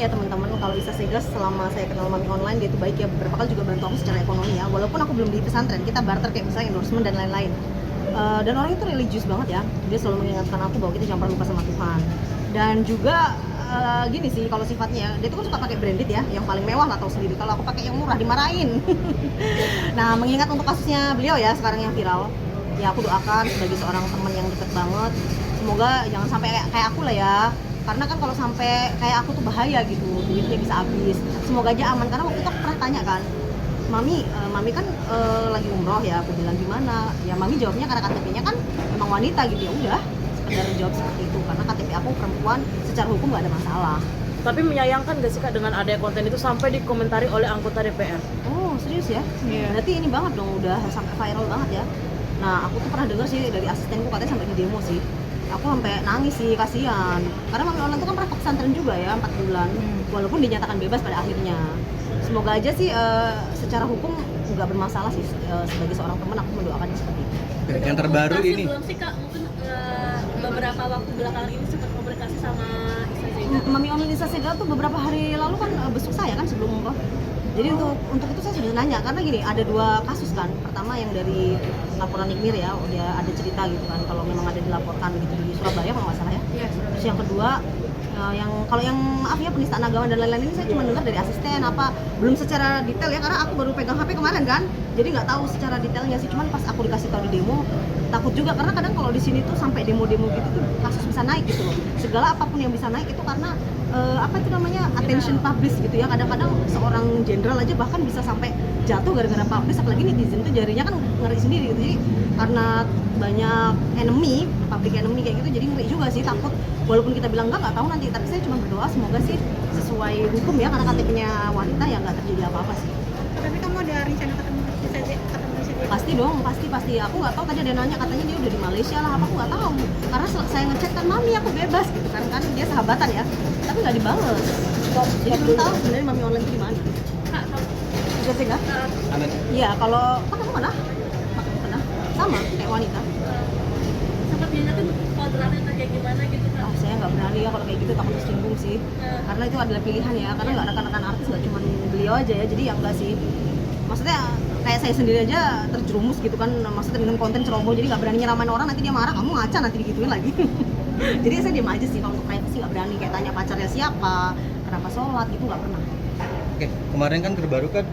ya teman-teman, kalau Isa Sega selama saya kenal Mami online dia itu baik ya, beberapa kali juga bantu aku secara ekonomi ya, walaupun aku belum di pesantren, kita barter kayak misalnya endorsement dan lain-lain. Dan orang itu religius banget ya, dia selalu mengingatkan aku bahwa kita jangan pernah lupa sama Tuhan. Dan juga gini sih kalau sifatnya, dia tuh kan suka pakai branded ya, yang paling mewah lah tahu sendiri. Kalau aku pakai yang murah dimarahin. Nah, mengingat untuk kasusnya beliau ya sekarang yang viral, ya aku doakan sebagai seorang teman yang deket banget, semoga jangan sampai kayak aku lah ya. Karena kan kalau sampai kayak aku tuh bahaya gitu, duitnya bisa habis. Semoga aja aman, karena waktu itu aku pernah tanya kan, Mami kan lagi umroh ya, aku bilang gimana? Ya Mami jawabnya karena KTP-nya kan emang wanita gitu, ya udah sekedar jawab seperti itu, karena KTP aku perempuan, secara hukum nggak ada masalah. Tapi menyayangkan gak sih Kak dengan adanya konten itu sampai dikomentari oleh anggota DPR? Oh serius ya? Iya. Berarti ini banget dong, udah sampai viral banget ya. Nah aku tuh pernah dengar sih dari asistenku katanya sampai di demo sih. Aku sampai nangis sih, kasihan. Karena Mami online itu kan pernah ke pesantren juga ya 4 bulan, walaupun dinyatakan bebas pada akhirnya. Semoga aja sih secara hukum nggak bermasalah sih, sebagai seorang teman aku mendoakannya seperti itu. Oke, yang terbaru ini Belum sih Kak, mungkin beberapa waktu belakangan ini sempat komunikasi sama Isa Sega. Mami online Isa Sega tuh beberapa hari lalu kan besuk saya kan sebelum umroh. Jadi untuk itu saya sudah nanya, karena gini, ada 2 kasus kan. Pertama yang dari laporan Nikmir ya, dia ada cerita gitu kan, kalau memang ada dilaporkan gitu di Surabaya kalau nggak salah ya. Iya. Terus yang kedua, yang maaf ya penistaan agama dan lain-lain ini saya cuma dengar dari asisten, belum secara detail ya, karena aku baru pegang HP kemarin kan, jadi nggak tahu secara detailnya sih. Cuman pas aku dikasih tahu di demo, takut juga, karena kadang kalau di sini tuh sampai demo-demo gitu tuh kasus bisa naik gitu loh. Segala apapun yang bisa naik itu karena attention publish gitu ya. Kadang-kadang seorang jenderal aja bahkan bisa sampai jatuh gara-gara publish, apalagi netizen tuh jarinya kan ngeri sendiri gitu. Jadi karena banyak public enemy kayak gitu, jadi ngeri juga sih, takut. Walaupun kita bilang nggak tahu nanti, tapi saya cuma berdoa semoga sih sesuai hukum ya, karena KTP-nya wanita ya nggak terjadi apa-apa sih. Tapi kamu ada rencana ketemu Isa Sega? Pasti dong, pasti. Aku nggak tahu, tadi ada nanya katanya dia udah di Malaysia lah, apa aku nggak tahu. Karena saya ngechat kan, Mami aku bebas gitu kan dia sahabatan ya, tapi nggak dibales. Jadi belum tahu sebenarnya Mami online itu di mana. Kak, kamu Bisa sih nggak? anak Iya, kalau kamu pernah? Pernah? Sama kayak wanita. sempat nyanyakan kodratnya atau kayak gimana gitu Kak? Saya nggak berani ya kalau kayak gitu, takut tersinggung sih. Karena itu adalah pilihan ya, karena nggak rekan-rekan artis, nggak cuma beliau aja ya, jadi ya enggak sih. Maksudnya kayak saya sendiri aja terjerumus gitu kan, maksudnya dengan konten ceroboh, jadi nggak berani nyeramain orang, nanti dia marah, kamu ngaca, nanti digituin lagi. Jadi saya diam aja sih, kalau untuk privacy nggak berani, kayak tanya pacarnya siapa, kenapa sholat gitu, nggak pernah. Oke, kemarin kan terbaru kan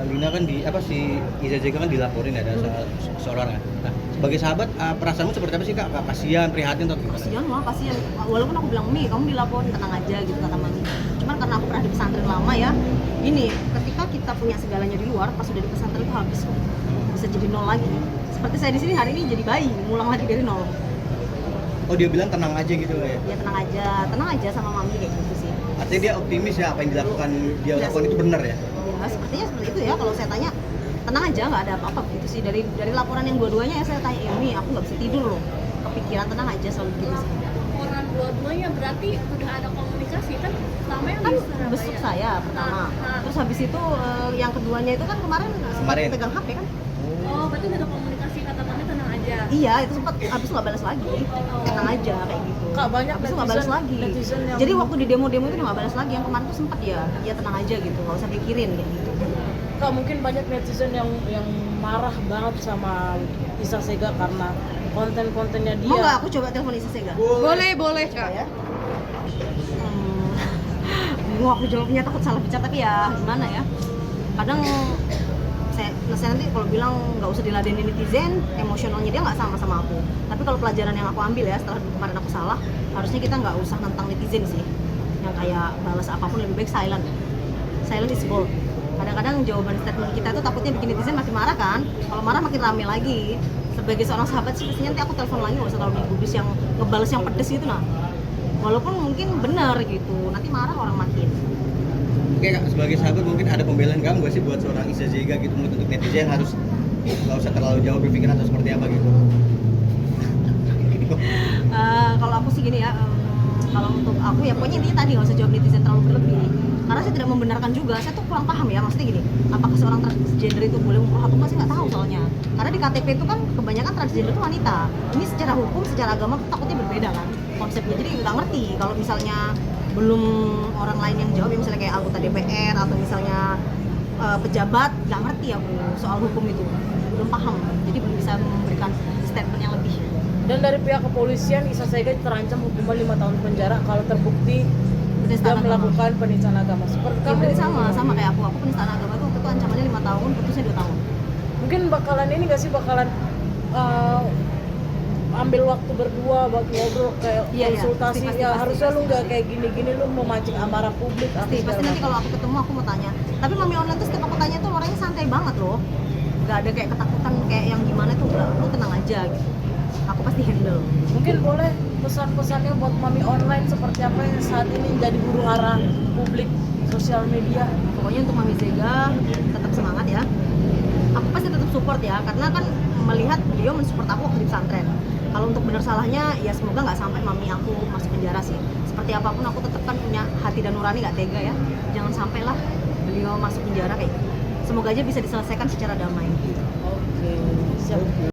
Lina kan si Isa Sega kan dilaporin ada seorang ya. Nah, sebagai sahabat perasaanmu seperti apa sih Kak? Kasihan, prihatin atau gimana? Kasihan. Walaupun aku bilang, Mi, kamu dilaporin, tenang aja gitu kata Mami. Cuman karena aku pernah di pesantren lama ya, ini ketika kita punya segalanya di luar, pas udah di pesantren itu habis kok. Bisa jadi nol lagi. Seperti saya di sini hari ini jadi bayi, ngulang lagi dari nol. Oh, dia bilang tenang aja gitu ya? Ya tenang aja sama Mami kayak gitu sih. Artinya dia optimis ya, apa yang dia lakukan itu benar ya? Ya sepertinya seperti itu ya. Kalau saya tanya, tenang aja, nggak ada apa-apa gitu sih. Dari laporan yang dua-duanya ya saya tanya, Mi, aku nggak bisa tidur loh, kepikiran, tenang aja, selalu gitu sih. Laporan dua-duanya berarti udah ada komunikasi kan? Selama yang Kan di Surabaya. besuk saya pertama, Nah. terus habis itu yang keduanya itu kan kemarin sempat Kemarin. pegang HP kan. Oh, berarti udah ada komunikasi, kata Mami tenang aja. Iya, itu sempat, habis itu nggak balas lagi, tenang aja kayak gitu. Kak, banyak habis itu nggak balas lagi. netizen yang Jadi waktu di demo-demo itu nggak balas lagi. Yang kemarin tuh sempat ya tenang aja gitu, nggak usah pikirin kayak gitu. Kak, mungkin banyak netizen yang marah banget sama Isa Sega karena konten-kontennya dia. Mau nggak aku coba telepon Isa Sega? Boleh Kak. Ya. Bingung aku jawabnya, takut salah bicara, tapi ya gimana ya. Kadang saya nanti kalau bilang nggak usah diladenin netizen, emosionalnya dia nggak sama aku. Tapi kalau pelajaran yang aku ambil ya setelah kemarin aku salah, harusnya kita nggak usah nentang netizen sih. Yang kayak balas apapun lebih baik silent. Silent is gold. Kadang-kadang jawaban statement kita tuh takutnya bikin netizen makin marah kan. Kalau marah makin rame lagi. Sebagai seorang sahabat sih pastinya nanti aku telepon lagi, nggak usah terlalu digubris yang ngebales yang pedes gitu nah. Walaupun mungkin benar gitu, nanti marah orang makin. Oke Kak, sebagai sahabat mungkin ada pembelaan kamu nggak sih buat seorang Isa Sega gitu, untuk netizen harus nggak usah terlalu jauh berpikir atau seperti apa gitu? Kalau aku sih gini ya, kalau untuk aku ya pokoknya intinya tadi nggak usah jawab netizen terlalu berlebih. Karena saya tidak membenarkan juga, saya tuh kurang paham ya, maksudnya gini, apakah seorang transgender itu boleh umroh atau enggak sih nggak tahu soalnya. Karena di KTP itu kan kebanyakan transgender itu wanita. Ini secara hukum, secara agama tuh takutnya berbeda kan konsepnya. Jadi nggak ngerti kalau misalnya belum orang lain yang jawab, ya misalnya kayak anggota DPR atau misalnya pejabat, nggak ngerti aku soal hukum itu, belum paham, jadi belum bisa memberikan statement yang lebih. Dan dari pihak kepolisian, Isa Sega terancam hukuman 5 tahun penjara kalau terbukti dia Penistaan agama. melakukan penistaan agama. Seperti Ya, kamu berarti sama kayak aku penistaan agama itu waktu itu ancamannya 5 tahun, putusnya 2 tahun. mungkin bakalan ini nggak sih, bakalan ambil waktu berdua buat ngobrol kayak Iya, iya. konsultasi. Pasti, Ya pasti, harusnya lu pasti, nggak pasti. kayak gini-gini, lu memancing amarah publik. Pasti nanti kalau aku ketemu aku mau tanya. Tapi Mami Online tuh setiap aku tanya tuh orangnya santai banget loh. Gak ada kayak ketakutan kayak yang gimana tuh, enggak. Lu tenang aja gitu. Aku pasti handle. Mungkin boleh pesan-pesannya buat Mami Online seperti apa yang saat ini jadi huru hara publik sosial media. Pokoknya untuk Mami Zega tetap semangat ya. Aku pasti tetap support ya, karena kan melihat beliau mensupport aku waktu di pesantren. Kalau untuk benar salahnya ya semoga nggak sampai mami aku masuk penjara sih. Seperti apapun aku tetap kan punya hati dan nurani, nggak tega ya. Jangan sampailah beliau masuk penjara kayak gitu. Semoga aja bisa diselesaikan secara damai. Oke, siap.